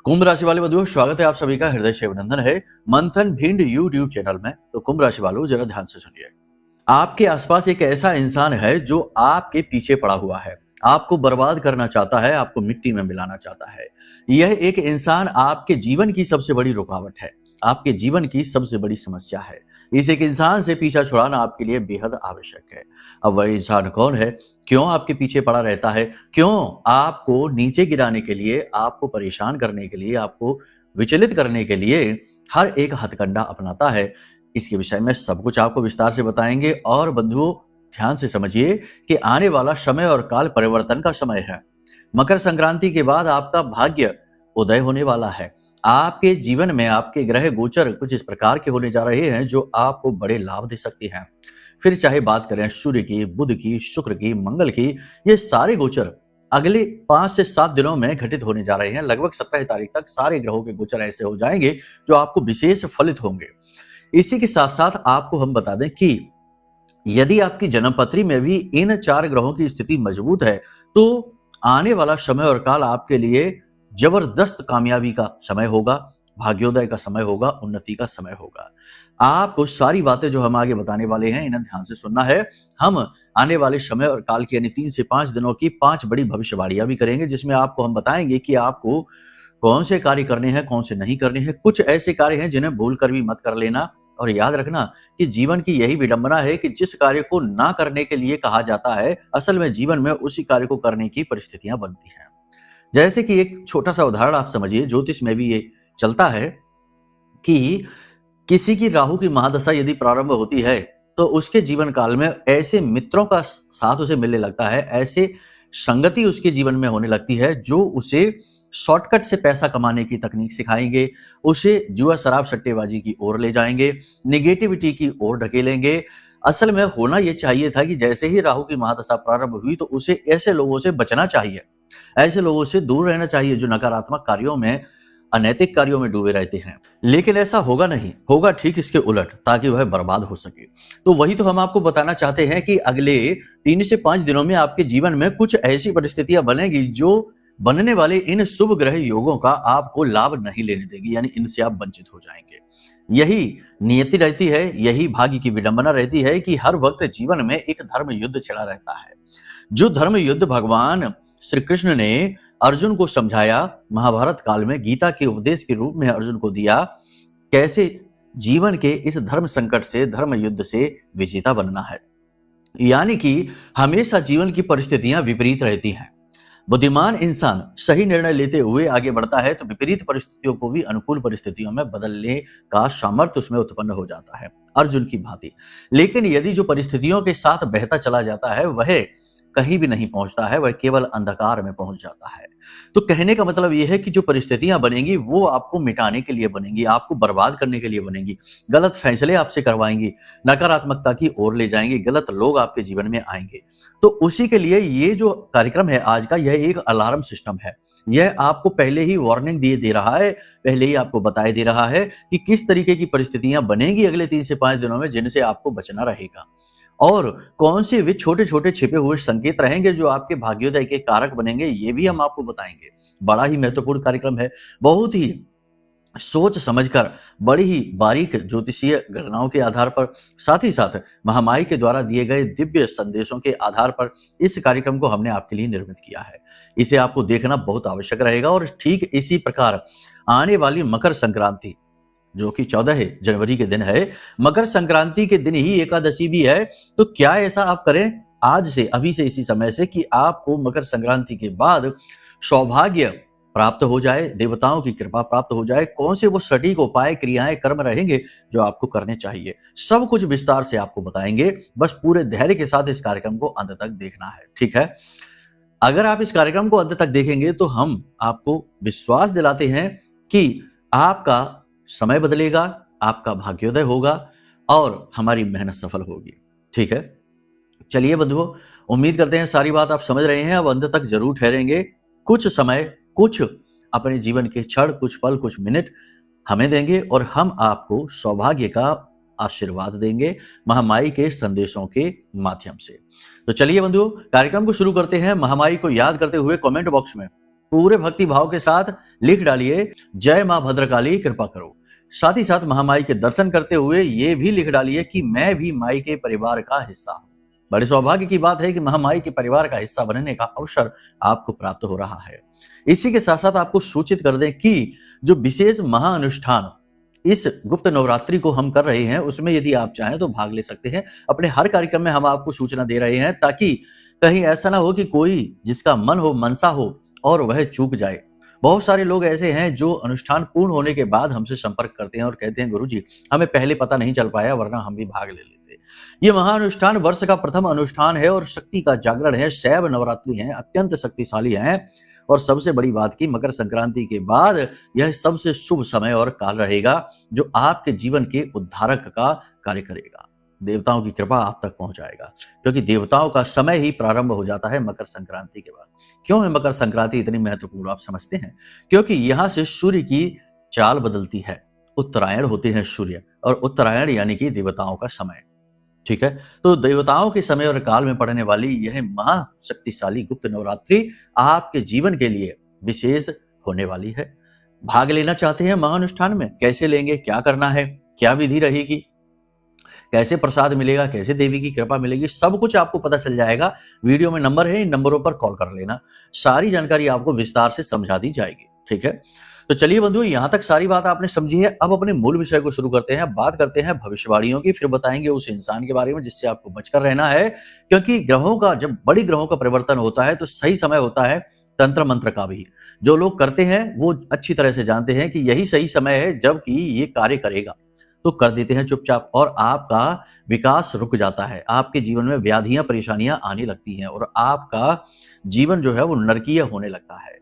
कुंभ राशि वाले बंधुओं, स्वागत है आप सभी का हृदय से अभिनंदन है मंथन भिंड यूट्यूब चैनल में। तो कुंभ राशि वालों, जरा ध्यान से सुनिए। आपके आसपास एक ऐसा इंसान है जो आपके पीछे पड़ा हुआ है, आपको बर्बाद करना चाहता है, आपको मिट्टी में मिलाना चाहता है। यह एक इंसान आपके जीवन की सबसे बड़ी रुकावट है, आपके जीवन की सबसे बड़ी समस्या है। इस एक इंसान से पीछा छुड़ाना आपके लिए बेहद आवश्यक है। अब वह इंसान कौन है, क्यों आपके पीछे पड़ा रहता है, क्यों आपको नीचे गिराने के लिए, आपको परेशान करने के लिए, आपको विचलित करने के लिए हर एक हथकंडा अपनाता है, इसके विषय में सब कुछ आपको विस्तार से बताएंगे। और बंधुओं, ध्यान से समझिए कि आने वाला समय और काल परिवर्तन का समय है। मकर संक्रांति के बाद आपका भाग्य उदय होने वाला है। आपके जीवन में आपके ग्रह गोचर कुछ इस प्रकार के होने जा रहे हैं जो आपको बड़े लाभ दे सकते हैं। फिर चाहे बात करें सूर्य की, बुध की, शुक्र की, मंगल की, ये सारे गोचर अगले 5 से 7 दिनों में घटित होने जा रहे हैं। लगभग 17 तारीख तक सारे ग्रहों के गोचर ऐसे हो जाएंगे जो आपको विशेष फलित होंगे। इसी के साथ साथ आपको हम बता दें कि यदि आपकी जन्मपत्री में भी इन 4 ग्रहों की स्थिति मजबूत है तो आने वाला समय और काल आपके लिए जबरदस्त कामयाबी का समय होगा, भाग्योदय का समय होगा, उन्नति का समय होगा। आपको सारी बातें जो हम आगे बताने वाले हैं इन्हें ध्यान से सुनना है। हम आने वाले समय और काल की यानी 3 से 5 दिनों की 5 बड़ी भविष्यवाणियां भी करेंगे, जिसमें आपको हम बताएंगे कि आपको कौन से कार्य करने हैं, कौन से नहीं करने हैं। कुछ ऐसे कार्य हैं जिन्हें भूल कर भी मत कर लेना। और याद रखना कि जीवन की यही विडंबना है कि जिस कार्य को ना करने के लिए कहा जाता है, असल में जीवन में उसी कार्य को करने की परिस्थितियां बनती हैं। जैसे कि एक छोटा सा उदाहरण आप समझिए, ज्योतिष में भी ये चलता है कि किसी की राहु की महादशा यदि प्रारंभ होती है तो उसके जीवन काल में ऐसे मित्रों का साथ उसे मिलने लगता है, ऐसे संगति उसके जीवन में होने लगती है जो उसे शॉर्टकट से पैसा कमाने की तकनीक सिखाएंगे, उसे जुआ शराब सट्टेबाजी की ओर ले जाएंगे, निगेटिविटी की ओर ढकेलेंगे। असल में होना यह चाहिए था कि जैसे ही राहु की महादशा प्रारंभ हुई तो उसे ऐसे लोगों से बचना चाहिए, ऐसे लोगों से दूर रहना चाहिए जो नकारात्मक कार्यों में, अनैतिक कार्यों में डूबे रहते हैं। लेकिन ऐसा होगा नहीं, होगा ठीक इसके उलट, ताकि वह बर्बाद हो सके। तो वही तो हम आपको बताना चाहते हैं कि अगले 3 से 5 दिनों में आपके जीवन में कुछ ऐसी परिस्थितियां बनेगी जो बनने वाले इन शुभ ग्रह योगों का आपको लाभ नहीं लेने देगी, यानी इनसे आप वंचित हो जाएंगे। यही नियति रहती है, यही भाग्य की विडंबना रहती है कि हर वक्त जीवन में एक धर्म युद्ध छिड़ा रहता है। जो धर्म युद्ध भगवान श्री कृष्ण ने अर्जुन को समझाया, महाभारत काल में गीता के उपदेश के रूप में अर्जुन को दिया, कैसे जीवन के इस धर्म संकट से, धर्म युद्ध से विजेता बनना है। यानी कि हमेशा जीवन की परिस्थितियां विपरीत रहती हैं। बुद्धिमान इंसान सही निर्णय लेते हुए आगे बढ़ता है तो विपरीत परिस्थितियों को भी अनुकूल परिस्थितियों में बदलने का सामर्थ्य उसमें उत्पन्न हो जाता है, अर्जुन की भांति। लेकिन यदि जो परिस्थितियों के साथ बहता चला जाता है वह कहीं भी नहीं पहुंचता है, वह केवल अंधकार में पहुंच जाता है। तो कहने का मतलब यह है कि जो परिस्थितियां बनेंगी वो आपको मिटाने के लिए बनेंगी, आपको बर्बाद करने के लिए बनेंगी, गलत फैसले आपसे करवाएंगी, नकारात्मकता की ओर ले जाएंगे, गलत लोग आपके जीवन में आएंगे। तो उसी के लिए ये जो कार्यक्रम है आज का, यह एक अलार्म सिस्टम है। यह आपको पहले ही वार्निंग दे रहा है, पहले ही आपको बताए दे रहा है कि किस तरीके की परिस्थितियां बनेगी अगले 3 से 5 दिनों में, जिनसे आपको बचना रहेगा। और कौन से वे छोटे छोटे छिपे हुए संकेत रहेंगे जो आपके भाग्योदय के कारक बनेंगे, ये भी हम आपको बताएंगे। बड़ा ही महत्वपूर्ण कार्यक्रम है, बहुत ही सोच समझकर, बड़ी ही बारीक ज्योतिषीय गणनाओं के आधार पर, साथ ही साथ महामाई के द्वारा दिए गए दिव्य संदेशों के आधार पर इस कार्यक्रम को हमने आपके लिए निर्मित किया है। इसे आपको देखना बहुत आवश्यक रहेगा। और ठीक इसी प्रकार आने वाली मकर संक्रांति, जो कि 14 जनवरी के दिन है, मकर संक्रांति के दिन ही एकादशी भी है। तो क्या ऐसा आप करें आज से, अभी से, इसी समय से, कि आपको मकर संक्रांति के बाद सौभाग्य प्राप्त हो जाए, देवताओं की कृपा प्राप्त हो जाए। कौन से वो सटीक उपाय, क्रियाएं, कर्म रहेंगे जो आपको करने चाहिए, सब कुछ विस्तार से आपको बताएंगे। बस पूरे धैर्य के साथ इस कार्यक्रम को अंत तक देखना है, ठीक है। अगर आप इस कार्यक्रम को अंत तक देखेंगे तो हम आपको विश्वास दिलाते हैं कि आपका समय बदलेगा, आपका भाग्योदय होगा और हमारी मेहनत सफल होगी, ठीक है। चलिए बंधुओं, उम्मीद करते हैं सारी बात आप समझ रहे हैं। अब अंत तक जरूर ठहरेंगे, कुछ समय, कुछ अपने जीवन के क्षण, कुछ पल, कुछ मिनट हमें देंगे और हम आपको सौभाग्य का आशीर्वाद देंगे महामाई के संदेशों के माध्यम से। तो चलिए बंधुओं, कार्यक्रम को शुरू करते हैं। महामाई को याद करते हुए कमेंट बॉक्स में पूरे भक्ति भाव के साथ लिख डालिए, जय मां भद्रकाली कृपा करो। साथ ही साथ महामाई के दर्शन करते हुए ये भी लिख डालिए कि मैं भी माई के परिवार का हिस्सा हूं। बड़े सौभाग्य की बात है कि महामाई के परिवार का हिस्सा बनने का अवसर आपको प्राप्त हो रहा है। इसी के साथ साथ आपको सूचित कर दें कि जो विशेष महाअनुष्ठान इस गुप्त नवरात्रि को हम कर रहे हैं, उसमें यदि आप चाहें तो भाग ले सकते हैं। अपने हर कार्यक्रम में हम आपको सूचना दे रहे हैं ताकि कहीं ऐसा ना हो कि कोई जिसका मन हो, मनसा हो और वह चूक जाए। बहुत सारे लोग ऐसे हैं जो अनुष्ठान पूर्ण होने के बाद हमसे संपर्क करते हैं और कहते हैं गुरुजी हमें पहले पता नहीं चल पाया, वरना हम भी भाग ले लेते। ये महाअनुष्ठान वर्ष का प्रथम अनुष्ठान है और शक्ति का जागरण है। शैव नवरात्रि है, अत्यंत शक्तिशाली है और सबसे बड़ी बात की मकर संक्रांति के बाद यह सबसे शुभ समय और काल रहेगा जो आपके जीवन के उद्धारक का कार्य करेगा। देवताओं की कृपा आप तक पहुंचाएगा, क्योंकि देवताओं का समय ही प्रारंभ हो जाता है मकर संक्रांति के बाद। क्यों है मकर संक्रांति इतनी महत्वपूर्ण, आप समझते हैं? क्योंकि यहां से सूर्य की चाल बदलती है। उत्तरायण होते हैं सूर्य और उत्तरायण यानी कि देवताओं का समय। ठीक है, तो देवताओं के समय और काल में पड़ने वाली यह महाशक्तिशाली गुप्त नवरात्रि आपके जीवन के लिए विशेष होने वाली है। भाग लेना चाहते हैं महाअनुष्ठान में? कैसे लेंगे, क्या करना है, क्या विधि रहेगी, कैसे प्रसाद मिलेगा, कैसे देवी की कृपा मिलेगी, सब कुछ आपको पता चल जाएगा। वीडियो में नंबर है, इन नंबरों पर कॉल कर लेना, सारी जानकारी आपको विस्तार से समझा दी जाएगी। ठीक है, तो चलिए बंधुओं, यहां तक सारी बात आपने समझी है। अब अपने मूल विषय को शुरू करते हैं। बात करते हैं भविष्यवाणियों की, फिर बताएंगे उस इंसान के बारे में जिससे आपको बचकर रहना है, क्योंकि ग्रहों का जब बड़ी ग्रहों का परिवर्तन होता है तो सही समय होता है तंत्र मंत्र का भी। जो लोग करते हैं वो अच्छी तरह से जानते हैं कि यही सही समय है जबकि ये कार्य करेगा, तो कर देते हैं चुपचाप और आपका विकास रुक जाता है। आपके जीवन में व्याधियां, परेशानियां आने लगती हैं और आपका जीवन जो है वो नरकीय होने लगता है।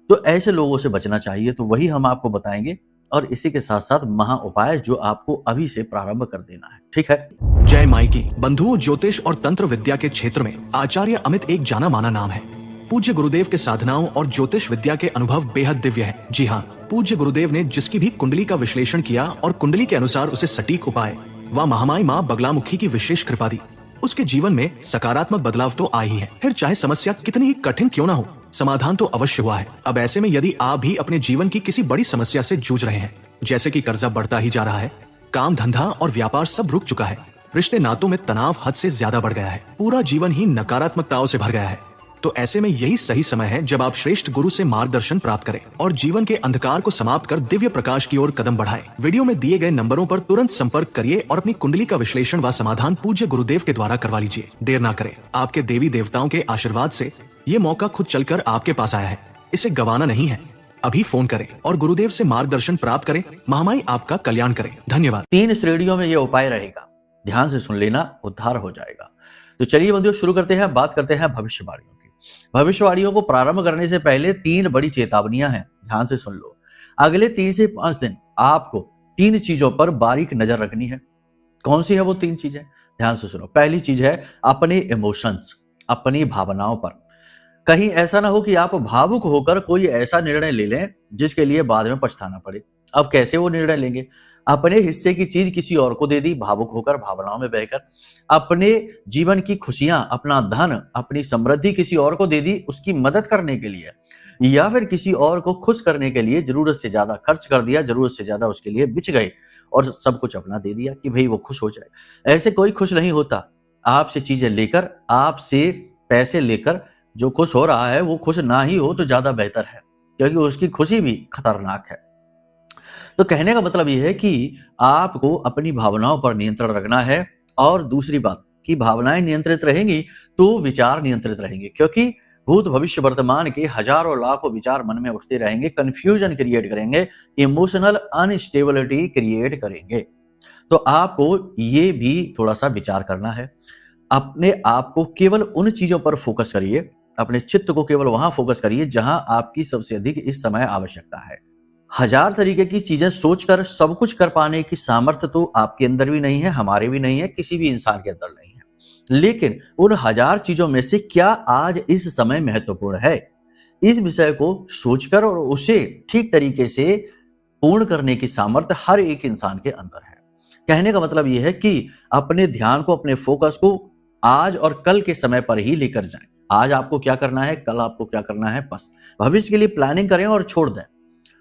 तो ऐसे लोगों से बचना चाहिए, तो वही हम आपको बताएंगे और इसी के साथ साथ महा उपाय जो आपको अभी से प्रारंभ कर देना है। ठीक है, जय माई की। बंधुओं, ज्योतिष और तंत्र विद्या के क्षेत्र में आचार्य अमित एक जाना माना नाम है। पूज्य गुरुदेव के साधनाओं और ज्योतिष विद्या के अनुभव बेहद दिव्य है। जी हाँ, पूज्य गुरुदेव ने जिसकी भी कुंडली का विश्लेषण किया और कुंडली के अनुसार उसे सटीक उपाय व महामाई माँ बगलामुखी की विशेष कृपा दी, उसके जीवन में सकारात्मक बदलाव तो आ ही है। फिर चाहे समस्या कितनी ही कठिन क्यों ना हो, समाधान तो अवश्य हुआ है। अब ऐसे में यदि आप भी अपने जीवन की किसी बड़ी समस्या से जूझ रहे हैं, जैसे कि कर्जा बढ़ता ही जा रहा है, काम धंधा और व्यापार सब रुक चुका है, रिश्ते नातों में तनाव हद से ज्यादा बढ़ गया है, पूरा जीवन ही नकारात्मकताओं से भर गया है, तो ऐसे में यही सही समय है जब आप श्रेष्ठ गुरु से मार्गदर्शन प्राप्त करें और जीवन के अंधकार को समाप्त कर दिव्य प्रकाश की ओर कदम बढ़ाएं। वीडियो में दिए गए नंबरों पर तुरंत संपर्क करिए और अपनी कुंडली का विश्लेषण व समाधान पूज्य गुरुदेव के द्वारा करवा लीजिए। देर ना करें, आपके देवी देवताओं के आशीर्वाद से ये मौका खुद चलकर आपके पास आया है, इसे गंवाना नहीं है। अभी फोन करें और गुरुदेव से मार्गदर्शन प्राप्त करें। महामाई आपका कल्याण करें। धन्यवाद। 3 श्रेणियों में यह उपाय रहेगा, ध्यान से सुन लेना, उद्धार हो जाएगा। तो चलिए बंधुओं, शुरू करते हैं। बात करते हैं भविष्यवाणियों की। भविष्यवाणियों को प्रारंभ करने से पहले 3 बड़ी चेतावनियां हैं, ध्यान से सुन लो। अगले 3 से 5 दिन आपको 3 चीजों पर बारीक नजर रखनी है। कौन सी है वो 3 चीजें? ध्यान से सुनो। पहली चीज है अपने इमोशंस, अपनी भावनाओं पर। कहीं ऐसा ना हो कि आप भावुक होकर कोई ऐसा निर्णय ले लें जिसके लिए बाद में पछताना पड़े। अब कैसे वो निर्णय लेंगे? अपने हिस्से की चीज किसी और को दे दी, भावुक होकर, भावनाओं में बहकर। अपने जीवन की खुशियां, अपना धन, अपनी समृद्धि किसी और को दे दी उसकी मदद करने के लिए, या फिर किसी और को खुश करने के लिए जरूरत से ज्यादा खर्च कर दिया, जरूरत से ज्यादा उसके लिए बिच गए और सब कुछ अपना दे दिया कि भाई वो खुश हो जाए। ऐसे कोई खुश नहीं होता। आपसे चीजें लेकर, आपसे पैसे लेकर जो खुश हो रहा है वो खुश ना ही हो तो ज्यादा बेहतर है, क्योंकि उसकी खुशी भी खतरनाक है। तो कहने का मतलब यह है कि आपको अपनी भावनाओं पर नियंत्रण रखना है। और दूसरी बात कि भावनाएं नियंत्रित रहेंगी तो विचार नियंत्रित रहेंगे, क्योंकि भूत भविष्य वर्तमान के हजारों लाखों विचार मन में उठते रहेंगे, कंफ्यूजन क्रिएट करेंगे, इमोशनल अनस्टेबिलिटी क्रिएट करेंगे। तो आपको ये भी थोड़ा सा विचार करना है। अपने आप को केवल उन चीजों पर फोकस करिए, अपने चित्त को केवल वहां फोकस करिए जहां आपकी सबसे अधिक इस समय आवश्यकता है। 1000 तरीके की चीजें सोचकर सब कुछ कर पाने की सामर्थ्य तो आपके अंदर भी नहीं है, हमारे भी नहीं है, किसी भी इंसान के अंदर नहीं है। लेकिन उन 1000 चीजों में से क्या आज इस समय महत्वपूर्ण है, इस विषय को सोचकर और उसे ठीक तरीके से पूर्ण करने की सामर्थ्य हर एक इंसान के अंदर है। कहने का मतलब यह है कि अपने ध्यान को, अपने फोकस को आज और कल के समय पर ही लेकर जाएं। आज आपको क्या करना है, कल आपको क्या करना है, बस भविष्य के लिए प्लानिंग करें और छोड़ दें,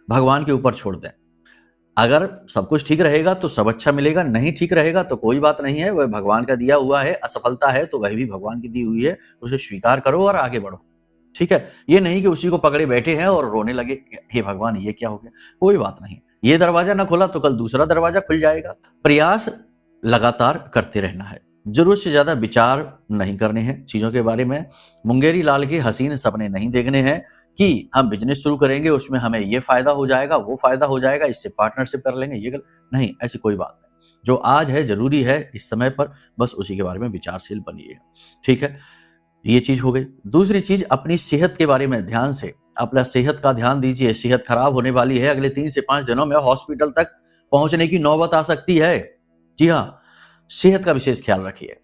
भगवान के ऊपर छोड़ दें। अगर सब कुछ ठीक रहेगा तो सब अच्छा मिलेगा, नहीं ठीक रहेगा तो कोई बात नहीं है, वह भगवान का दिया हुआ है। असफलता है तो वह भी भगवान की दी हुई है, उसे स्वीकार करो और आगे बढ़ो। ठीक है, ये नहीं कि उसी को पकड़े बैठे हैं और रोने लगे, हे भगवान ये क्या हो गया। कोई बात नहीं, ये दरवाजा ना खुला तो कल दूसरा दरवाजा खुल जाएगा। प्रयास लगातार करते रहना है, जरूरत से ज्यादा विचार नहीं करने हैं चीजों के बारे में। मुंगेरी लाल के हसीन सपने नहीं देखने हैं कि हम बिजनेस शुरू करेंगे, उसमें हमें ये फायदा हो जाएगा, वो फायदा हो जाएगा, इससे पार्टनरशिप कर लेंगे, ये नहीं, ऐसी कोई बात नहीं। जो आज है जरूरी है इस समय पर, बस उसी के बारे में विचारशील बनिए। ठीक है, ये चीज हो गई। दूसरी चीज, अपनी सेहत के बारे में ध्यान से, अपना सेहत का ध्यान दीजिए। सेहत खराब होने वाली है, अगले 3 से 5 दिनों में हॉस्पिटल तक पहुंचने की नौबत आ सकती है। जी हाँ, सेहत का विशेष ख्याल रखिए।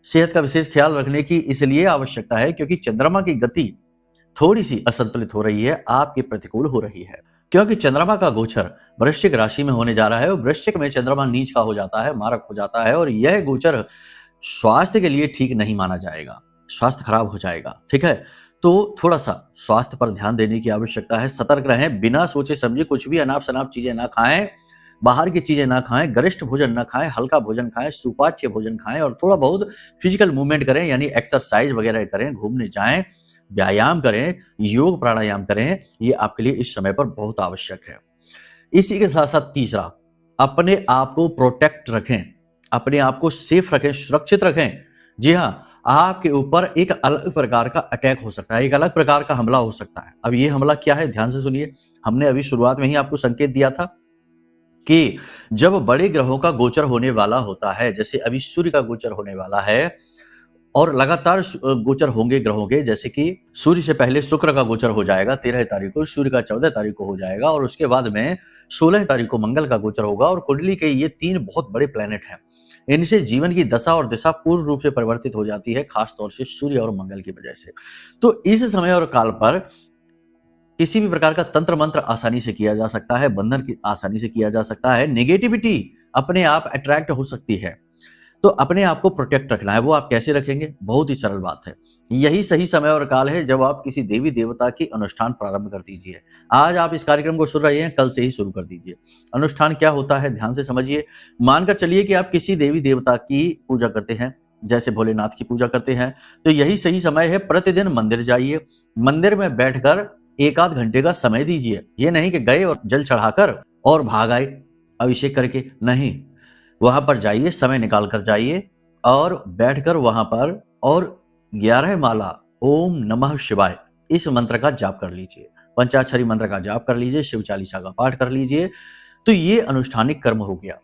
सेहत का विशेष ख्याल रखने की इसलिए आवश्यकता है क्योंकि चंद्रमा की गति थोड़ी सी असंतुलित हो रही है, आपके प्रतिकूल हो रही है, क्योंकि चंद्रमा का गोचर वृश्चिक राशि में होने जा रहा है और वृश्चिक में चंद्रमा नीच का हो जाता है, मारक हो जाता है, और यह गोचर स्वास्थ्य के लिए ठीक नहीं माना जाएगा, स्वास्थ्य खराब हो जाएगा। ठीक है, तो थोड़ा सा स्वास्थ्य पर ध्यान देने की आवश्यकता है। सतर्क रहें, बिना सोचे समझे कुछ भी अनाप शनाप चीजें ना खाएं, बाहर की चीजें ना खाएं, गरिष्ठ भोजन ना खाएं, हल्का भोजन खाएं, सुपाच्य भोजन खाएं और थोड़ा बहुत फिजिकल मूवमेंट करें, यानी एक्सरसाइज वगैरह करें, घूमने जाएं, व्यायाम करें, योग प्राणायाम करें। ये आपके लिए इस समय पर बहुत आवश्यक है। इसी के साथ साथ तीसरा, अपने आप को प्रोटेक्ट रखें, अपने आप को सेफ रखें, सुरक्षित रखें। जी हाँ, आपके ऊपर एक अलग प्रकार का अटैक हो सकता है, एक अलग प्रकार का हमला हो सकता है। अब ये हमला क्या है, ध्यान से सुनिए। हमने अभी शुरुआत में ही आपको संकेत दिया था कि जब बड़े ग्रहों का गोचर होने वाला होता है, जैसे अभी सूर्य का गोचर होने वाला है और लगातार गोचर होंगे ग्रहों के, जैसे कि सूर्य से पहले शुक्र का गोचर हो जाएगा 13 तारीख को, सूर्य का 14 तारीख को हो जाएगा और उसके बाद में 16 तारीख को मंगल का गोचर होगा। और कुंडली के ये 3 बहुत बड़े प्लेनेट हैं, इनसे जीवन की दशा और दिशा पूर्ण रूप से परिवर्तित हो जाती है, खास तौर से सूर्य और मंगल की वजह से। तो इस समय और काल पर किसी भी प्रकार का तंत्र मंत्र आसानी से किया जा सकता है, बंधन की आसानी से किया जा सकता है, नेगेटिविटी अपने आप अट्रैक्ट हो सकती है। तो अपने आप को प्रोटेक्ट रखना है। वो आप कैसे रखेंगे, बहुत ही सरल बात है। यही सही समय और काल है जब आप किसी देवी देवता की अनुष्ठान प्रारंभ कर दीजिए। आज आप इस कार्यक्रम को सुन रहे हैं, कल से ही शुरू कर दीजिए। अनुष्ठान क्या होता है, ध्यान से समझिए। मानकर चलिए कि आप किसी देवी देवता की पूजा करते हैं, जैसे भोलेनाथ की पूजा करते हैं, तो यही सही समय है। प्रतिदिन मंदिर जाइए, मंदिर में बैठकर 1 आध घंटे का समय दीजिए। ये नहीं कि गए और जल चढ़ाकर और भाग आए अभिषेक करके, नहीं। वहां पर जाइए, समय निकाल कर जाइए और बैठकर वहां पर और 11 माला ओम नमः शिवाय इस मंत्र का जाप कर लीजिए, पंचाक्षरी मंत्र का जाप कर लीजिए, शिव चालीसा का पाठ कर लीजिए। तो ये अनुष्ठानिक कर्म हो गया।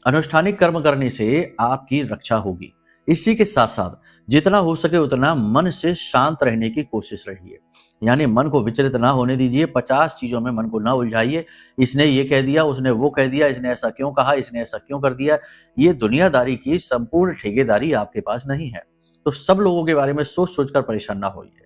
अनुष्ठानिक कर्म करने से आपकी रक्षा होगी। इसी के साथ साथ जितना हो सके उतना मन से शांत रहने की कोशिश रहिए, यानी मन को विचलित ना होने दीजिए। 50 चीजों में मन को ना उलझाइए। इसने ये कह दिया, उसने वो कह दिया, इसने ऐसा क्यों कहा, इसने ऐसा क्यों कर दिया। ये दुनियादारी की संपूर्ण ठेकेदारी आपके पास नहीं है। तो सब लोगों के बारे में सोच सोचकर परेशान ना होइए।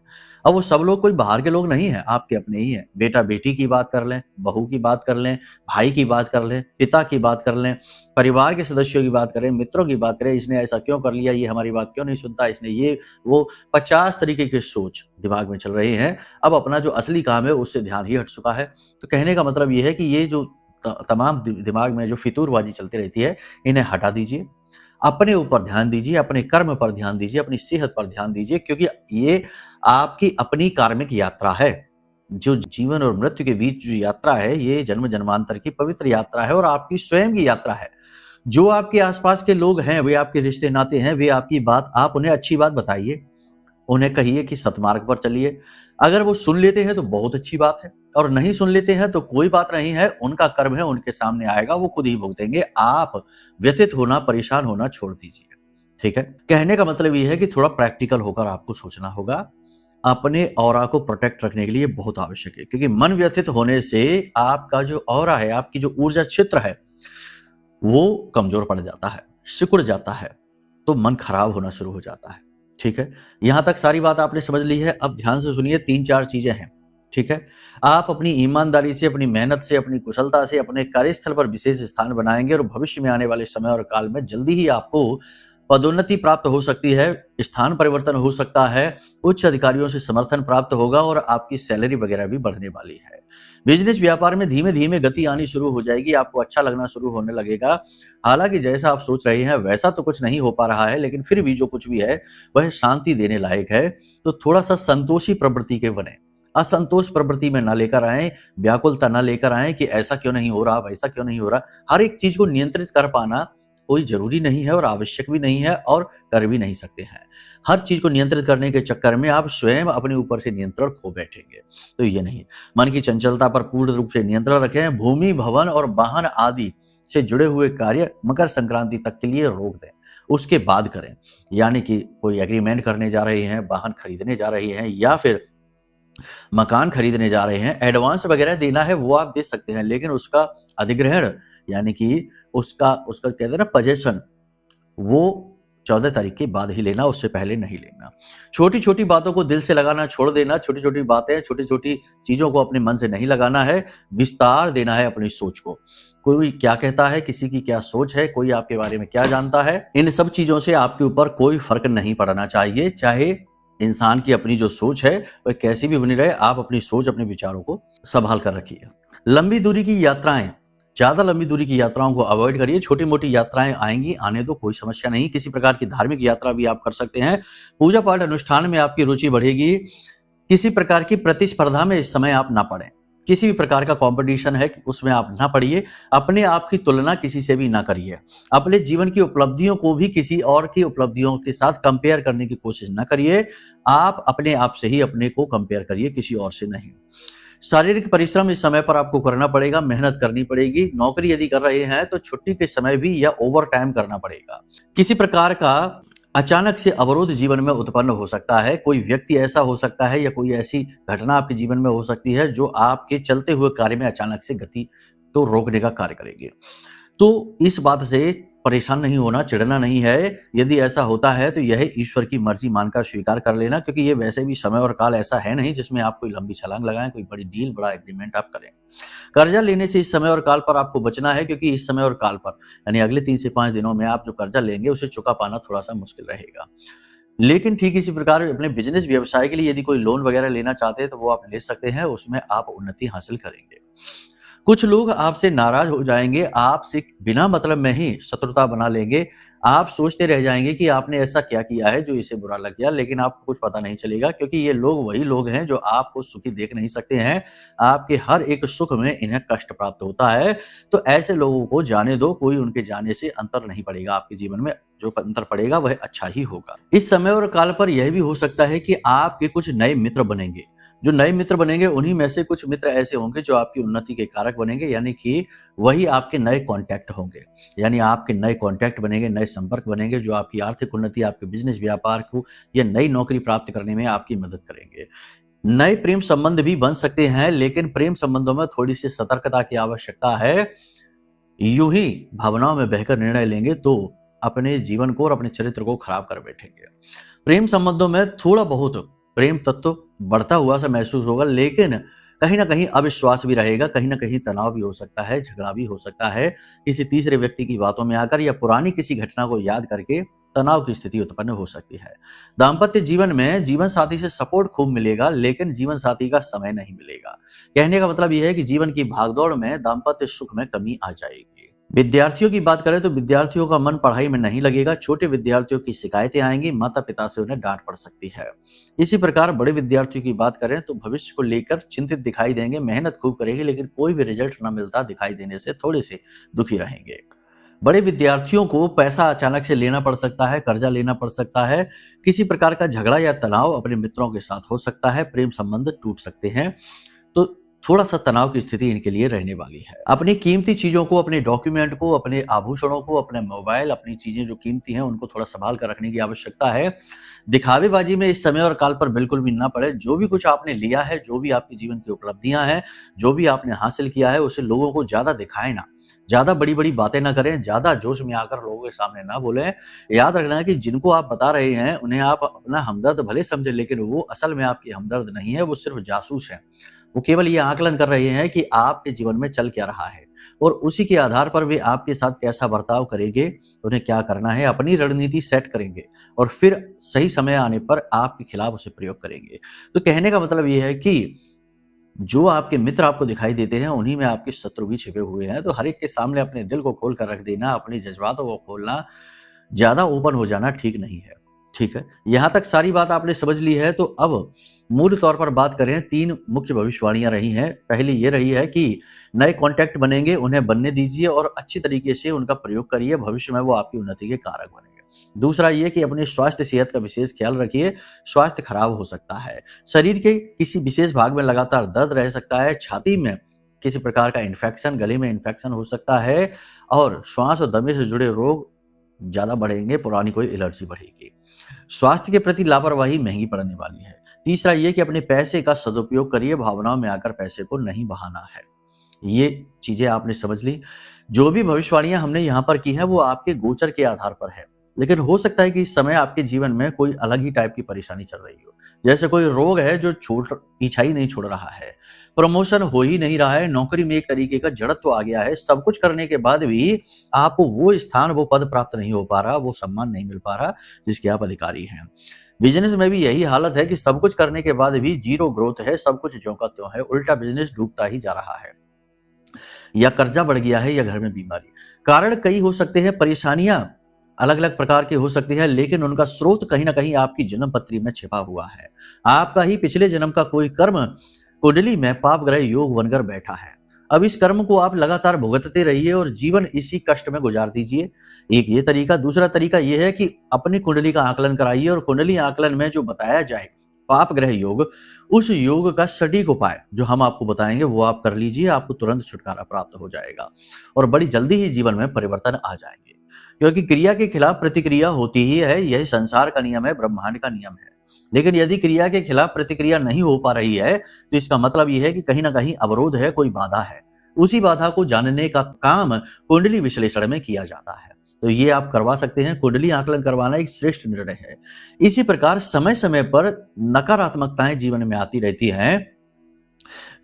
अब वो सब लोग कोई बाहर के लोग नहीं हैं, आपके अपने ही हैं। बेटा बेटी की बात कर लें, बहू की बात कर लें, भाई की बात कर लें, पिता की बात कर लें, परिवार के सदस्यों की बात करें, मित्रों की बात करें। इसने ऐसा क्यों कर लिया, ये हमारी बात क्यों नहीं सुनता, इसने ये वो 50 तरीके की सोच दिमाग में चल रही है। अब अपना जो असली काम है उससे ध्यान ही हट चुका है। तो कहने का मतलब ये है कि ये जो तमाम दिमाग में जो फितूरबाजी चलती रहती है, इन्हें हटा दीजिए। अपने ऊपर ध्यान दीजिए, अपने कर्म पर ध्यान दीजिए, अपनी सेहत पर ध्यान दीजिए, क्योंकि ये आपकी अपनी कार्मिक यात्रा है। जो जीवन और मृत्यु के बीच जो यात्रा है, ये जन्म जन्मांतर की पवित्र यात्रा है और आपकी स्वयं की यात्रा है। जो आपके आसपास के लोग हैं, वे आपके रिश्ते नाते हैं, वे आपकी बात, आप उन्हें अच्छी बात बताइए, उन्हें कहिए कि सतमार्ग पर चलिए। अगर वो सुन लेते हैं तो बहुत अच्छी बात है, और नहीं सुन लेते हैं तो कोई बात नहीं है, उनका कर्म है, उनके सामने आएगा, वो खुद ही भुगतेंगे। आप व्यथित होना, परेशान होना छोड़ दीजिए। ठीक है, कहने का मतलब ये है कि थोड़ा प्रैक्टिकल होकर आपको सोचना होगा। अपने ऑरा को प्रोटेक्ट रखने के लिए बहुत आवश्यक है, क्योंकि मन व्यथित होने से आपका जो ऑरा है, आपकी जो ऊर्जा क्षेत्र है, वो कमजोर पड़ जाता है, सिकुड़ जाता है, तो मन खराब होना शुरू हो जाता है। ठीक है, यहां तक सारी बात आपने समझ ली है। अब ध्यान से सुनिए, 3-4 चीजें हैं। ठीक है, आप अपनी ईमानदारी से, अपनी मेहनत से, अपनी कुशलता से अपने कार्यस्थल पर विशेष स्थान बनाएंगे और भविष्य में आने वाले समय और काल में जल्दी ही आपको पदोन्नति प्राप्त हो सकती है, स्थान परिवर्तन हो सकता है, उच्च अधिकारियों से समर्थन प्राप्त होगा और आपकी सैलरी वगैरह भी बढ़ने वाली है। बिजनेस व्यापार में धीमे-धीमे गति आनी शुरू हो जाएगी, आपको अच्छा लगना शुरू होने लगेगा। हालाँकि जैसा आप सोच रहे हैं वैसा तो कुछ नहीं हो पा रहा है, लेकिन फिर भी जो कुछ भी है वह शांति देने लायक है। तो थोड़ा-सा संतोषी प्रवृत्ति के बनें। असंतोष प्रवृत्ति में ना लेकर आएँ, व्याकुलता ना लेकर आएँ कि ऐसा क्यों नहीं हो रहा, वैसा क्यों नहीं हो रहा। हर एक चीज़ को नियंत्रित कर पाना कोई ज़रूरी नहीं है और आवश्यक भी नहीं है और कर भी नहीं सकते हैं। हर चीज़ को नियंत्रित करने के चक्कर में आप स्वयं अपने ऊपर से नियंत्रण खो बैठेंगे, तो ये नहीं। मन की चंचलता पर पूर्ण रूप से नियंत्रण रखें, भूमि, भवन और वाहन आदि से जुड़े हुए कार्य मकर संक्रांति तक के लिए रोक दें, उसके बाद करें। यानी कि कोई एग्रीमेंट करने जा रहे हैं, वाहन खरीदने जा रहे हैं या फिर मकान खरीदने जा रहे हैं, एडवांस वगैरह देना है वो आप दे सकते हैं, लेकिन उसका अधिग्रहण यानी कि उसका उसका कहते हैं ना पजेशन, वो 14 तारीख के बाद ही लेना, उससे पहले नहीं लेना। छोटी-छोटी बातों को दिल से लगाना छोड़ देना, छोटी-छोटी बातें, छोटी-छोटी चीज़ों को अपने मन से नहीं लगाना है, विस्तार देना है अपनी सोच को। कोई क्या कहता है, किसी की क्या सोच है, कोई आपके बारे में क्या जानता है, इन सब चीज़ों से आपके ऊपर कोई फ़र्क नहीं पड़ना चाहिए। चाहे इंसान की अपनी जो सोच है, वह कैसी भी बनी रहे, आप अपनी सोच, अपने विचारों को सँभाल कर रखिए। लंबी दूरी की यात्राएँ ज़्यादा लंबी दूरी की यात्राओं को अवॉइड करिए, छोटी-मोटी यात्राएँ आएँगी, आने दो, कोई समस्या नहीं। किसी प्रकार की धार्मिक यात्रा भी आप कर सकते हैं। पूजा-पाठ अनुष्ठान में आपकी रुचि बढ़ेगी। किसी प्रकार की प्रतिस्पर्धा में इस समय आप ना पड़ें। किसी भी प्रकार का कॉम्पिटिशन है, उसमें आप ना पड़िए। अपने आप की तुलना किसी से भी ना करिए। अपने जीवन की उपलब्धियों को भी किसी और की उपलब्धियों के साथ कंपेयर करने की कोशिश ना करिए। आप अपने आप से ही अपने को कंपेयर करिए, किसी और से नहीं। शारीरिक परिश्रम इस समय पर आपको करना पड़ेगा, मेहनत करनी पड़ेगी। नौकरी यदि कर रहे हैं तो छुट्टी के समय भी या ओवर टाइम करना पड़ेगा। किसी प्रकार का अचानक से अवरोध जीवन में उत्पन्न हो सकता है। कोई व्यक्ति ऐसा हो सकता है या कोई ऐसी घटना आपके जीवन में हो सकती है जो आपके चलते हुए कार्य में अचानक से गति को रोकने का कार्य करेगी। तो इस बात से परेशान नहीं होना, चिढ़ना नहीं है। यदि ऐसा होता है तो यह ईश्वर की मर्जी मानकर स्वीकार कर लेना, क्योंकि ये वैसे भी समय और काल ऐसा है नहीं जिसमें आप कोई लंबी छलांग लगाएं, कोई बड़ी डील, बड़ा एग्रीमेंट आप करें। कर्जा लेने से इस समय और काल पर आपको बचना है, क्योंकि इस समय और काल पर यानी अगले 3 से 5 दिनों में आप जो कर्जा लेंगे उसे चुका पाना थोड़ा-सा मुश्किल रहेगा। लेकिन ठीक इसी प्रकार अपने बिज़नेस व्यवसाय के लिए यदि कोई लोन वगैरह लेना चाहते हैं तो वो आप ले सकते हैं, उसमें आप उन्नति हासिल करेंगे। कुछ लोग आपसे नाराज हो जाएंगे, आपसे बिना मतलब में ही शत्रुता बना लेंगे। आप सोचते रह जाएंगे कि आपने ऐसा क्या किया है जो इसे बुरा लग गया, लेकिन आपको कुछ पता नहीं चलेगा, क्योंकि ये लोग वही लोग हैं जो आपको सुखी देख नहीं सकते हैं। आपके हर एक सुख में इन्हें कष्ट प्राप्त होता है। तो ऐसे लोगों को जाने दो, कोई उनके जाने से अंतर नहीं पड़ेगा आपके जीवन में। जो अंतर पड़ेगा वह अच्छा ही होगा। इस समय और काल पर यह भी हो सकता है कि आपके कुछ नए मित्र बनेंगे। जो नए मित्र बनेंगे उन्हीं में से कुछ मित्र ऐसे होंगे जो आपकी उन्नति के कारक बनेंगे, यानी कि वही आपके नए कॉन्टैक्ट होंगे। यानी आपके नए कॉन्टैक्ट बनेंगे, नए संपर्क बनेंगे जो आपकी आर्थिक उन्नति, आपके बिजनेस व्यापार को या नई नौकरी प्राप्त करने में आपकी मदद करेंगे। नए प्रेम संबंध भी बन सकते हैं, लेकिन प्रेम संबंधों में थोड़ी सी सतर्कता की आवश्यकता है। यूं ही भावनाओं में बहकर निर्णय लेंगे तो अपने जीवन को और अपने चरित्र को खराब कर बैठेंगे। प्रेम संबंधों में थोड़ा बहुत प्रेम तत्व बढ़ता हुआ सा महसूस होगा, लेकिन कहीं ना कहीं अविश्वास भी रहेगा, कहीं ना कहीं तनाव भी हो सकता है, झगड़ा भी हो सकता है। किसी तीसरे व्यक्ति की बातों में आकर या पुरानी किसी घटना को याद करके तनाव की स्थिति उत्पन्न हो सकती है। दाम्पत्य जीवन में जीवन साथी से सपोर्ट खूब मिलेगा, लेकिन जीवन साथी का समय नहीं मिलेगा। कहने का मतलब यह है कि जीवन की भागदौड़ में दाम्पत्य सुख में कमी आ जाएगी। विद्यार्थियों की बात करें तो विद्यार्थियों का मन पढ़ाई में नहीं लगेगा। छोटे विद्यार्थियों की शिकायतें आएंगी, माता पिता से उन्हें डांट पड़ सकती है। इसी प्रकार बड़े विद्यार्थियों की बात करें तो भविष्य को लेकर चिंतित दिखाई देंगे, मेहनत खूब करेंगे, लेकिन कोई भी रिजल्ट न मिलता दिखाई देने से थोड़े से दुखी रहेंगे। बड़े विद्यार्थियों को पैसा अचानक से लेना पड़ सकता है, कर्जा लेना पड़ सकता है। किसी प्रकार का झगड़ा या तनाव अपने मित्रों के साथ हो सकता है। प्रेम संबंध टूट सकते हैं, तो थोड़ा सा तनाव की स्थिति इनके लिए रहने वाली है। अपनी कीमती चीजों को, अपने डॉक्यूमेंट को, अपने आभूषणों को, अपने मोबाइल, अपनी चीजें जो कीमती हैं उनको थोड़ा संभाल कर रखने की आवश्यकता है। दिखावेबाजी में इस समय और काल पर बिल्कुल भी ना पड़े। जो भी कुछ आपने लिया है, जो भी आपके जीवन की उपलब्धियां हैं, जो भी आपने हासिल किया है, उसे लोगों को ज्यादा दिखाएं ना, ज्यादा बड़ी बड़ी बातें ना करें, ज्यादा जोश में आकर लोगों के सामने ना बोलें। याद रखना है कि जिनको आप बता रहे हैं उन्हें आप अपना हमदर्द भले समझे, लेकिन वो असल में आपके हमदर्द नहीं है, वो सिर्फ जासूस है। वो केवल ये आकलन कर रहे हैं कि आपके जीवन में चल क्या रहा है। और उसी के आधार पर वे आपके साथ कैसा बर्ताव करेंगे, उन्हें क्या करना है, अपनी रणनीति सेट करेंगे और फिर सही समय आने पर आपके खिलाफ उसे प्रयोग करेंगे। तो कहने का मतलब ये है कि जो आपके मित्र आपको दिखाई देते हैं, उन्हीं में आपके शत्रु भी छिपे हुए हैं। तो हर एक के सामने अपने दिल को खोल कर रख देना, अपने जज़्बातों को खोलना, ज़्यादा ओपन हो जाना ठीक नहीं है। ठीक है? यहाँ तक सारी बात आपने समझ ली है, तो अब मूल तौर पर बात करें, 3 मुख्य भविष्यवाणियाँ रही हैं। पहली ये रही है कि नए कॉन्टैक्ट बनेंगे, उन्हें बनने दीजिए और अच्छी तरीके से उनका प्रयोग करिए, भविष्य में वो आपकी उन्नति के कारक बनेंगे। दूसरा ये कि अपने स्वास्थ्य सेहत का विशेष ख्याल रखिए, स्वास्थ्य खराब हो सकता है। शरीर के किसी विशेष भाग में लगातार दर्द रह सकता है, छाती में किसी प्रकार का इन्फेक्शन, गले में इन्फेक्शन हो सकता है और श्वास और दमे से जुड़े रोग ज़्यादा बढ़ेंगे, पुरानी कोई एलर्जी बढ़ेगी। स्वास्थ्य के प्रति लापरवाही महंगी पड़ने वाली है। तीसरा ये कि अपने पैसे का सदुपयोग करिए, भावनाओं में आकर पैसे को नहीं बहाना है। ये चीज़ें आपने समझ ली। जो भी भविष्यवाणियाँ हमने यहाँ पर की हैं, वो आपके गोचर के आधार पर है। लेकिन हो सकता है कि इस समय आपके जीवन में कोई अलग ही टाइप की परेशानी चल रही हो। जैसे कोई रोग है जो पीछा ही नहीं छोड़ रहा है, प्रमोशन हो ही नहीं रहा है, नौकरी में एक तरीके का जड़त्व आ गया है, सब कुछ करने के बाद भी आपको वो स्थान, वो पद प्राप्त नहीं हो पा रहा, वो सम्मान नहीं मिल पा रहा जिसके आप अधिकारी हैं। बिज़नेस में भी यही हालत है कि सब कुछ करने के बाद भी ज़ीरो ग्रोथ है, सब कुछ ज्यों का त्यों है, उल्टा बिज़नेस डूबता ही जा रहा है। या कर्जा बढ़ गया है या घर में बीमारी। कारण कई हो सकते हैं, परेशानियां अलग-अलग प्रकार की हो सकती है, लेकिन उनका स्रोत कहीं न कहीं आपकी जन्म पत्री में छिपा हुआ है। आपका ही पिछले जन्म का कोई कर्म कुंडली में पाप ग्रह योग बनकर बैठा है। अब इस कर्म को आप लगातार भुगतते रहिए और जीवन इसी कष्ट में गुजार दीजिए। एक ये तरीका। दूसरा तरीका ये है कि अपनी कुंडली का आकलन कराइए और कुंडली आकलन में जो बताया जाए पाप ग्रह योग, उस योग का सटीक उपाय जो हम आपको बताएंगे वो आप कर लीजिए, आपको तुरंत छुटकारा प्राप्त हो जाएगा और बड़ी जल्दी ही जीवन में परिवर्तन आ जाएंगे। क्योंकि क्रिया के खिलाफ प्रतिक्रिया होती ही है, यही संसार का नियम है, ब्रह्मांड का नियम है। लेकिन यदि क्रिया के खिलाफ प्रतिक्रिया नहीं हो पा रही है, तो इसका मतलब यह है कि कहीं ना कहीं अवरोध है, कोई बाधा है। उसी बाधा को जानने का काम कुंडली विश्लेषण में किया जाता है, तो ये आप करवा सकते हैं। कुंडली आकलन करवाना एक श्रेष्ठ निर्णय है। इसी प्रकार समय समय पर नकारात्मकताएं जीवन में आती रहती हैं।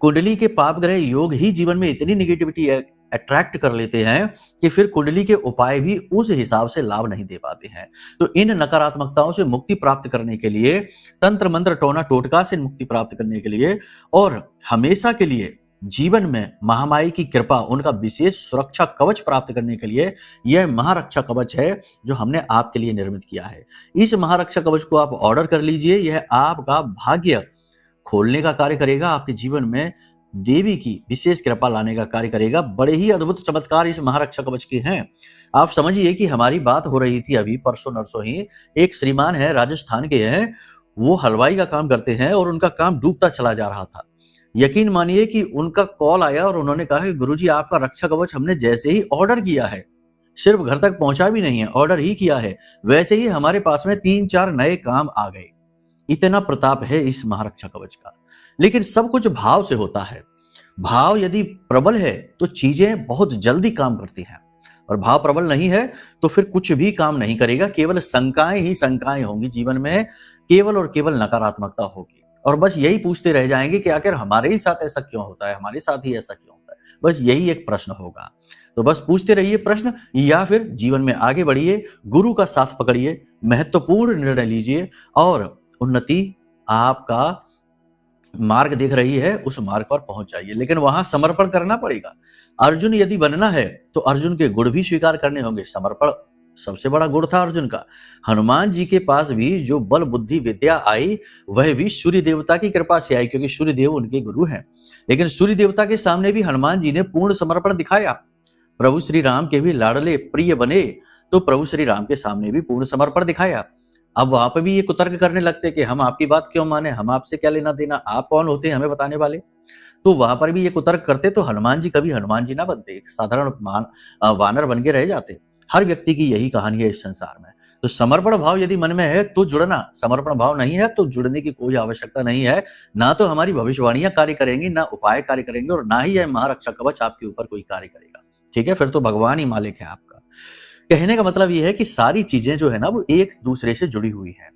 कुंडली के पाप ग्रह योग ही जीवन में इतनी निगेटिविटी अट्रैक्ट कर लेते हैं कि फिर कुंडली के उपाय भी उस हिसाब से लाभ नहीं दे पाते हैं। तो इन नकारात्मकताओं से मुक्ति प्राप्त करने के लिए, तंत्र मंत्र टोना टोटका से मुक्ति प्राप्त करने के लिए और हमेशा के लिए जीवन में महामाई की कृपा, उनका विशेष सुरक्षा कवच प्राप्त करने के लिए यह महारक्षा कवच है जो हमने आपके लिए निर्मित किया है। इस महारक्षा कवच को आप ऑर्डर कर लीजिए। यह आपका भाग्य खोलने का कार्य करेगा, आपके जीवन में देवी की विशेष कृपा लाने का कार्य करेगा। बड़े ही अद्भुत चमत्कार इस महारक्षा कवच के हैं। आप समझिए कि हमारी बात हो रही थी अभी परसों नरसों ही, एक श्रीमान है, राजस्थान के हैं, वो हलवाई का काम करते हैं और उनका काम डूबता चला जा रहा था। यकीन मानिए कि उनका कॉल आया और उन्होंने कहा कि गुरुजी आपका रक्षा कवच हमने जैसे ही ऑर्डर किया है, सिर्फ घर तक पहुंचा भी नहीं है, ऑर्डर ही किया है, वैसे ही हमारे पास में 3-4 नए काम आ गए। इतना प्रताप है इस महारक्षा कवच का। लेकिन सब कुछ भाव से होता है। भाव यदि प्रबल है तो चीजें बहुत जल्दी काम करती हैं, और भाव प्रबल नहीं है तो फिर कुछ भी काम नहीं करेगा। केवल शंकाएं ही शंकाएं होंगी जीवन में, केवल और केवल नकारात्मकता होगी और बस यही पूछते रह जाएंगे कि आखिर हमारे ही साथ ऐसा क्यों होता है, हमारे साथ ही ऐसा क्यों होता है। बस यही एक प्रश्न होगा। तो बस पूछते रहिए प्रश्न, या फिर जीवन में आगे बढ़िए, गुरु का साथ पकड़िए, महत्वपूर्ण निर्णय लीजिए और उन्नति आपका मार्ग देख रही है, उस मार्ग पर पहुंच जाइए। लेकिन वहां समर्पण करना पड़ेगा। अर्जुन यदि बनना है तो अर्जुन के गुण भी स्वीकार करने होंगे। समर्पण सबसे बड़ा गुण था अर्जुन का। हनुमान जी के पास भी जो बल बुद्धि विद्या आई, वह भी सूर्य देवता की कृपा से आई, क्योंकि सूर्य देव उनके गुरु हैं। लेकिन सूर्य देवता के सामने भी हनुमान जी ने पूर्ण समर्पण दिखाया। प्रभु श्री राम के भी लाडले प्रिय बने, तो प्रभु श्री राम के सामने भी पूर्ण समर्पण दिखाया। अब वहां पर भी ये कुतर्क करने लगते कि हम आपकी बात क्यों माने, हम आपसे क्या लेना देना, आप कौन होते हैं हमें बताने वाले। तो वहां पर भी ये कुतर्क करते तो हनुमान जी कभी हनुमान जी ना बनते, एक साधारण वानर बन के रह जाते। हर व्यक्ति की यही कहानी है इस संसार में। तो समर्पण भाव यदि मन में है तो जुड़ना, समर्पण भाव नहीं है तो जुड़ने की कोई आवश्यकता नहीं है। ना तो हमारी भविष्यवाणियां कार्य करेंगी, ना उपाय कार्य करेंगे, और ना ही यह महारक्षा कवच आपके ऊपर कोई कार्य करेगा। ठीक है, फिर तो भगवान ही मालिक है आपका। कहने का मतलब यह है कि सारी चीजें जो है ना वो एक दूसरे से जुड़ी हुई है।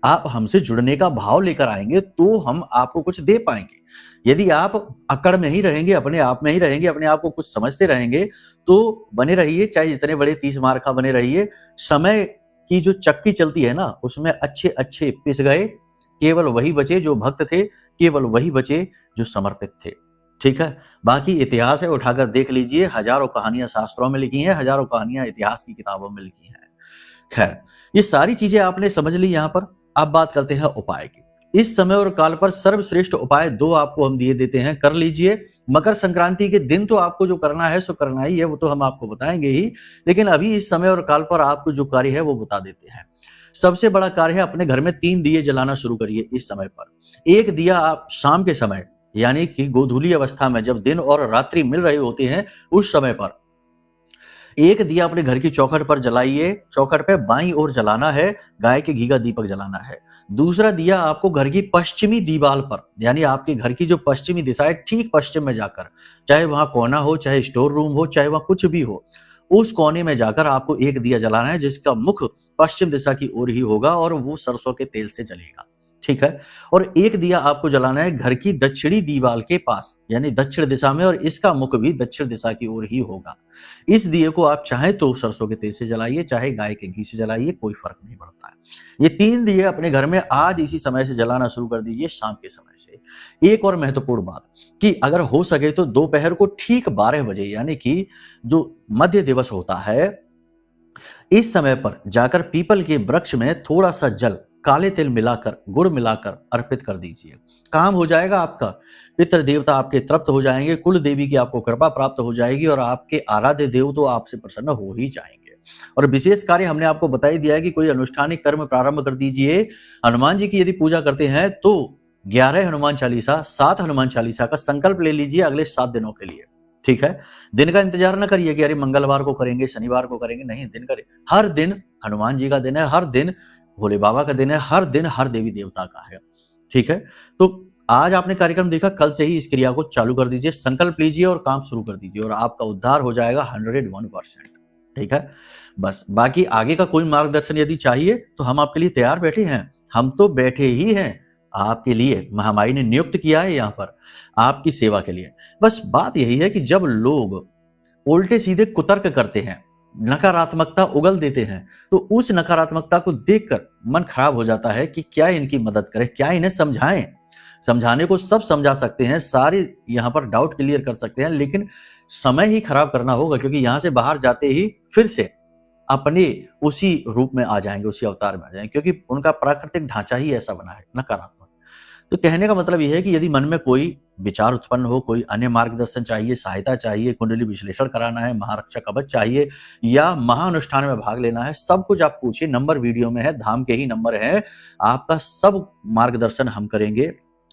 आप हमसे जुड़ने का भाव लेकर आएंगे तो हम आपको कुछ दे पाएंगे। यदि आप अकड़ में ही रहेंगे, अपने आप में ही रहेंगे, अपने आप को कुछ समझते रहेंगे, तो बने रहिए, चाहे जितने बड़े 30 मार खा बने रहिए। समय की जो चक्की चलती है ना, उसमें अच्छे-अच्छे पिस गए, केवल वही बचे जो भक्त थे, केवल वही बचे जो समर्पित थे। ठीक है? बाकी इतिहास है, उठाकर देख लीजिए, हज़ारों कहानियाँ शास्त्रों में लिखी हैं, हज़ारों कहानियाँ इतिहास की किताबों में लिखी हैं। खैर, ये सारी चीज़ें आपने समझ ली यहाँ पर। अब बात करते हैं उपाय की। इस समय और काल पर सर्वश्रेष्ठ उपाय 2 आपको हम दिए देते हैं, कर लीजिए। मकर संक्रांति के दिन तो आपको जो करना है सो करना ही है, वो तो हम आपको बताएँगे ही, लेकिन अभी इस समय और काल पर आपको जो कार्य है वो बता देते हैं। सबसे बड़ा कार्य है, अपने घर में 3 दिए जलाना शुरू करिए इस समय पर। 1 दिया आप शाम के समय, यानी कि गोधूली अवस्था में, जब दिन और रात्रि मिल रहे होते हैं, उस समय पर 1 दिया अपने घर की चौखट पर जलाइए। चौखट पे बाईं ओर जलाना है, गाय के घी का दीपक जलाना है। दूसरा दिया आपको घर की पश्चिमी दीवार पर, यानी आपके घर की जो पश्चिमी दिशा है, ठीक पश्चिम में जाकर, चाहे वहां कोना हो, चाहे स्टोर रूम हो, चाहे वहां कुछ भी हो, उस कोने में जाकर आपको 1 दिया जलाना है, जिसका मुख पश्चिम दिशा की ओर ही होगा और वो सरसों के तेल से जलेगा। ठीक है? और 1 दिया आपको जलाना है घर की दक्षिणी दीवार के पास, यानी दक्षिण दिशा में, और इसका मुख भी दक्षिण दिशा की ओर ही होगा। इस दिए को आप चाहे तो सरसों के तेल से जलाइए, चाहे गाय के घी से जलाइए, कोई फर्क नहीं पड़ता है। ये 3 दिए अपने घर में आज इसी समय से जलाना शुरू कर दीजिए, शाम के समय से। एक और महत्वपूर्ण बात कि अगर हो सके तो दोपहर को ठीक 12 बजे, यानी कि जो मध्य दिवस होता है, इस समय पर जाकर पीपल के वृक्ष में थोड़ा सा जल, काले तिल मिलाकर, गुड़ मिलाकर अर्पित कर दीजिए। काम हो जाएगा आपका। पितृ देवता आपके तृप्त हो जाएंगे, कुल देवी की आपको कृपा प्राप्त हो जाएगी और आपके आराध्य देव तो आपसे प्रसन्न हो ही जाएंगे। और विशेष कार्य हमने आपको बता ही दिया है कि कोई अनुष्ठानिक कर्म प्रारंभ कर दीजिए। हनुमान जी की यदि पूजा करते हैं तो 11 हनुमान चालीसा, 7 हनुमान चालीसा का संकल्प ले लीजिए अगले 7 दिनों के लिए। ठीक है? दिन का इंतजार न करिए कि अरे मंगलवार को करेंगे, शनिवार को करेंगे, नहीं, दिन करें। हर दिन हनुमान जी का दिन है, हर दिन भोले बाबा का दिन है, हर दिन हर देवी देवता का है। ठीक है? तो आज आपने कार्यक्रम देखा, कल से ही इस क्रिया को चालू कर दीजिए, संकल्प लीजिए और काम शुरू कर दीजिए और आपका उद्धार हो जाएगा 101%। ठीक है? बस बाकी आगे का कोई मार्गदर्शन यदि चाहिए तो हम आपके लिए तैयार बैठे हैं। हम तो बैठे ही हैं आपके लिए, महामाई ने नियुक्त किया है यहाँ पर आपकी सेवा के लिए। बस बात यही है कि जब लोग उल्टे सीधे कुतर्क करते हैं, नकारात्मकता उगल देते हैं, तो उस नकारात्मकता को देखकर मन खराब हो जाता है कि क्या इनकी मदद करें, क्या इन्हें समझाएं। समझाने को सब समझा सकते हैं, सारे यहाँ पर डाउट क्लियर कर सकते हैं, लेकिन समय ही खराब करना होगा, क्योंकि यहाँ से बाहर जाते ही फिर से अपने उसी रूप में आ जाएंगे, उसी अवतार में आ जाएंगे, क्योंकि उनका प्राकृतिक ढांचा ही ऐसा बना है, नकारात्मक। तो कहने का मतलब यह है कि यदि मन में कोई विचार उत्पन्न हो, कोई अन्य मार्गदर्शन चाहिए, सहायता चाहिए, कुंडली विश्लेषण कराना है, महारक्षा कवच चाहिए या महाअनुष्ठान में भाग लेना है, सब कुछ आप पूछिए। नंबर वीडियो में है, धाम के ही नंबर है। आपका सब मार्गदर्शन हम करेंगे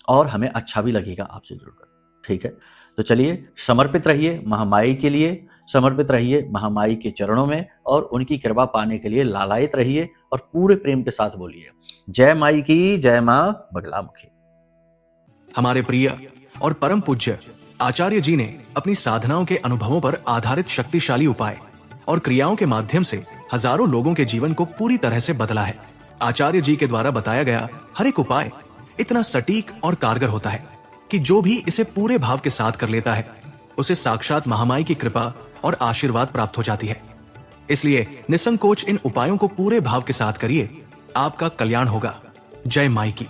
और हमें अच्छा भी लगेगा आपसे जुड़कर। ठीक है? तो चलिए, समर्पित रहिए महामाई के लिए, समर्पित रहिए महामाई के चरणों में और उनकी कृपा पाने के लिए लालायित रहिए और पूरे प्रेम के साथ बोलिए, जय माई की, जय मां बगलामुखी। हमारे प्रिय और परम पूज्य आचार्य जी ने अपनी साधनाओं के अनुभवों पर आधारित शक्तिशाली उपाय और क्रियाओं के माध्यम से हजारों लोगों के जीवन को पूरी तरह से बदला है। आचार्य जी के द्वारा बताया गया हर एक उपाय इतना सटीक और कारगर होता है कि जो भी इसे पूरे भाव के साथ कर लेता है, उसे साक्षात महामाई की कृपा और आशीर्वाद प्राप्त हो जाती है। इसलिए निसंकोच इन उपायों को पूरे भाव के साथ करिए, आपका कल्याण होगा। जय माई की।